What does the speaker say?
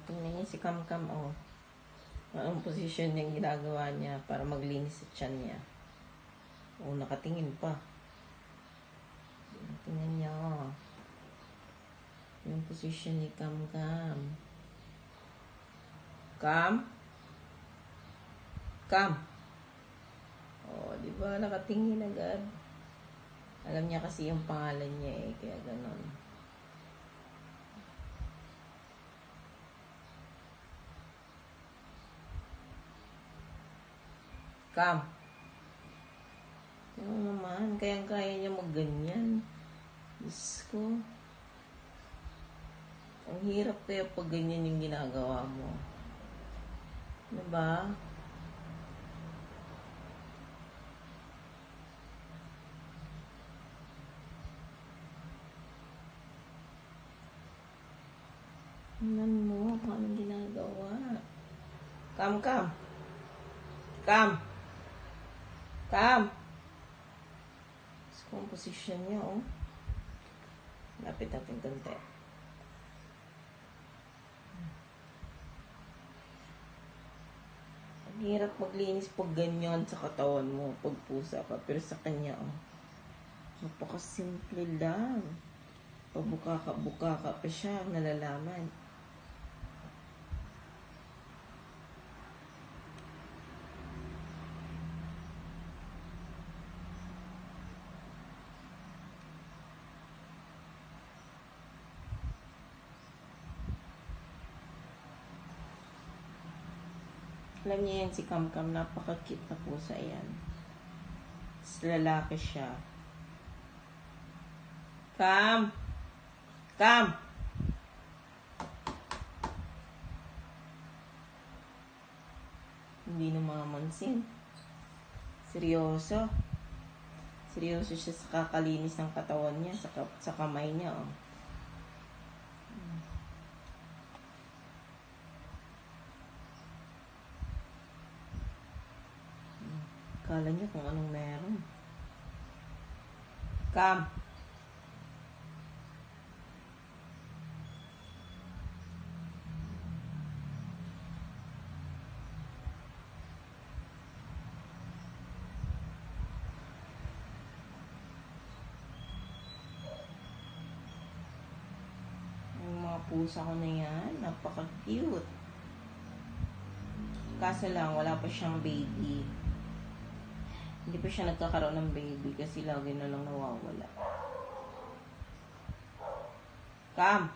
Tingnan niya si Kam-Kam, oh. Anong posisyon niyang ginagawa niya para maglinis sa tiyan niya. Oh, nakatingin pa. Tingnan niya, oh. Yung posisyon ni Kam-Kam. Kam? Kam? Oh, di ba? Nakatingin agad. Alam niya kasi yung pangalan niya eh, kaya ganon. Kam. Ano naman, kayang-kaya niya magganyan. Diyos ko. Ang hirap kaya pag ganyan yung ginagawa mo. Diba? Tingnan mo kung anong ginagawa. Kam, Kam. Kam. Kam. Gusto ko ang posisyon niya, oh. Lapit natin konti. Ang hirap maglinis pag ganyan sa katawan mo, pag pusa ka. Pero sa kanya, oh. Napakasimple lang. Pabuka ka pa siya, nalalaman. Alam niya yan si Kam-Kam, napaka-cute na pusa yan. Lalaki siya. Kam! Kam! Hindi na mamansin. Seryoso. Seryoso siya sa kakalinis ng katawan niya, sa kamay niya, oh. Kala niya kung anong meron. Kam! Yung mga pusa ko na yan, napaka-cute. Kaso lang, wala pa siyang baby. Hindi pa siya nagkakaroon ng baby kasi lagi na lang nawawala. Kam!